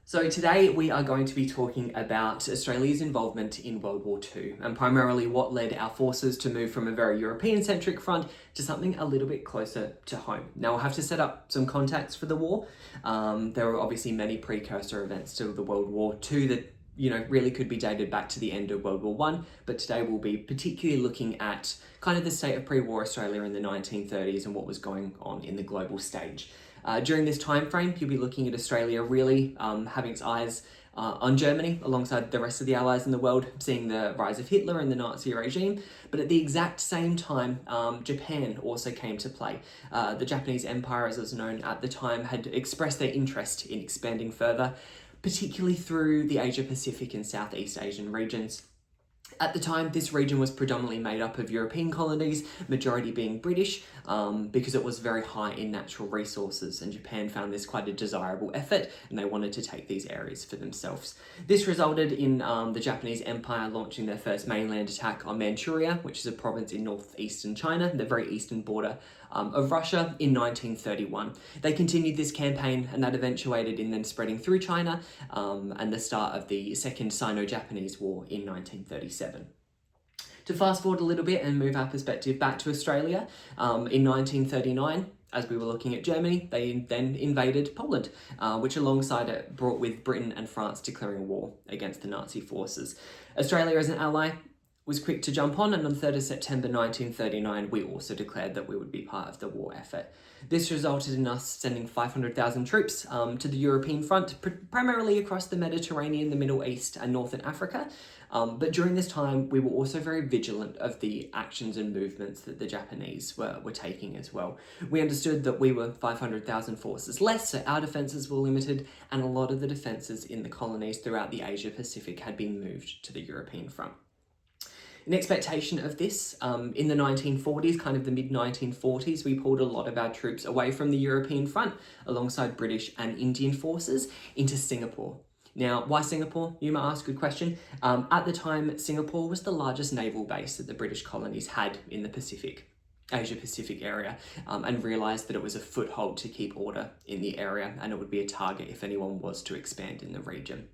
So today we are going to be talking about Australia's involvement in World War II and primarily what led our forces to move from a very European-centric front to something a little bit closer to home. Now we'll have to set up some context for the war. There were obviously many precursor events to the World War II that really could be dated back to the end of World War One, but today we'll be particularly looking at kind of the state of pre-war Australia in the 1930s and what was going on in the global stage. During this time frame, you'll be looking at Australia really having its eyes on Germany alongside the rest of the allies in the world, seeing the rise of Hitler and the Nazi regime. But at the exact same time, Japan also came to play. The Japanese Empire, as it was known at the time, had expressed their interest in expanding further, particularly through the Asia-Pacific and Southeast Asian regions. At the time, this region was predominantly made up of European colonies, majority being British, because it was very high in natural resources, and Japan found this quite a desirable effort, and they wanted to take these areas for themselves. This resulted in the Japanese Empire launching their first mainland attack on Manchuria, which is a province in northeastern China, the very eastern border of Russia, in 1931. They continued this campaign, and that eventuated in them spreading through China, and the start of the Second Sino-Japanese War in 1937. To fast forward a little bit and move our perspective back to Australia, in 1939, as we were looking at Germany, they then invaded Poland, which alongside it brought with Britain and France declaring war against the Nazi forces. Australia as an ally was quick to jump on, and on 3rd of September 1939, we also declared that we would be part of the war effort. This resulted in us sending 500,000 troops to the European front, primarily across the Mediterranean, the Middle East, and Northern Africa. But during this time, we were also very vigilant of the actions and movements that the Japanese were taking as well. We understood that we were 500,000 forces less, so our defences were limited, and a lot of the defences in the colonies throughout the Asia-Pacific had been moved to the European front. In expectation of this, in the 1940s, kind of the mid-1940s, we pulled a lot of our troops away from the European front, alongside British and Indian forces, into Singapore. Now, why Singapore? You might ask, good question. At the time, Singapore was the largest naval base that the British colonies had in the Asia-Pacific area, and realised that it was a foothold to keep order in the area, and it would be a target if anyone was to expand in the region.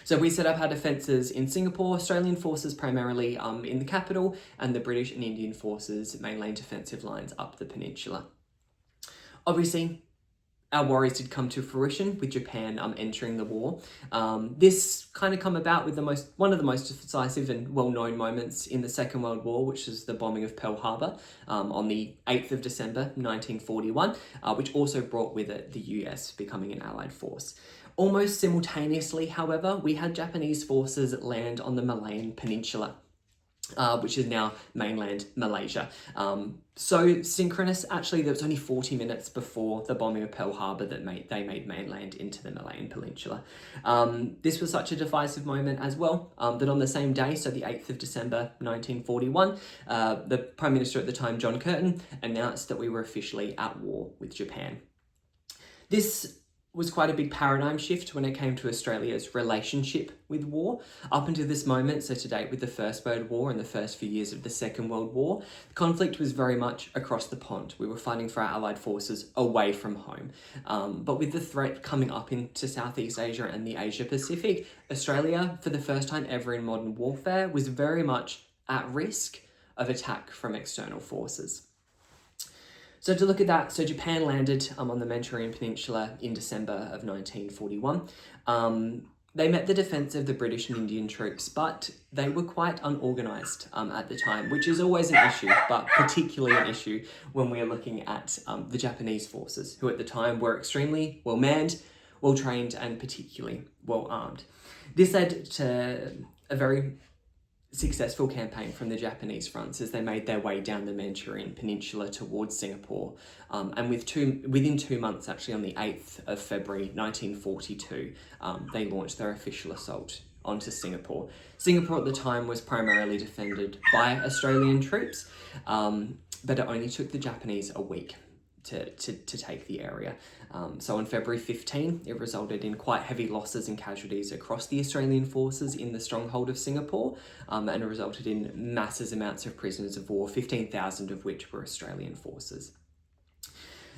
So we set up our defences in Singapore, Australian forces primarily in the capital, and the British and Indian forces mainland defensive lines up the peninsula. Obviously, our worries did come to fruition with Japan entering the war. This kind of come about with one of the most decisive and well-known moments in the Second World War, which is the bombing of Pearl Harbor on the 8th of December 1941, which also brought with it the US becoming an allied force. Almost simultaneously, however, we had Japanese forces land on the Malayan Peninsula, which is now mainland Malaysia. So synchronous, actually, there was only 40 minutes before the bombing of Pearl Harbor that they made mainland into the Malayan Peninsula. This was such a divisive moment as well, that on the same day, so the 8th of December 1941, the Prime Minister at the time, John Curtin, announced that we were officially at war with Japan. This was quite a big paradigm shift when it came to Australia's relationship with war. Up until this moment, so to date with the First World War and the first few years of the Second World War, the conflict was very much across the pond. We were fighting for our allied forces away from home. But with the threat coming up into Southeast Asia and the Asia Pacific, Australia, for the first time ever in modern warfare, was very much at risk of attack from external forces. So to look at that, so Japan landed on the Manchurian Peninsula in December of 1941. They met the defence of the British and Indian troops, but they were quite unorganised at the time, which is always an issue, but particularly an issue when we are looking at the Japanese forces, who at the time were extremely well-manned, well-trained, and particularly well-armed. This led to a very successful campaign from the Japanese fronts as they made their way down the Manchurian Peninsula towards Singapore. And within 2 months, actually on the 8th of February 1942, they launched their official assault onto Singapore. Singapore at the time was primarily defended by Australian troops, but it only took the Japanese a week to take the area. So on February 15, it resulted in quite heavy losses and casualties across the Australian forces in the stronghold of Singapore, and it resulted in massive amounts of prisoners of war, 15,000 of which were Australian forces.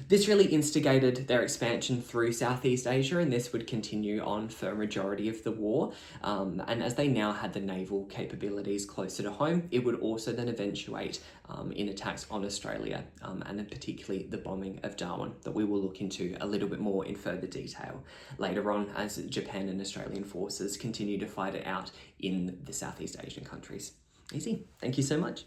This really instigated their expansion through Southeast Asia, and this would continue on for a majority of the war. And as they now had the naval capabilities closer to home, it would also then eventuate in attacks on Australia, and then particularly the bombing of Darwin, that we will look into a little bit more in further detail later on as Japan and Australian forces continue to fight it out in the Southeast Asian countries. Easy. Thank you so much.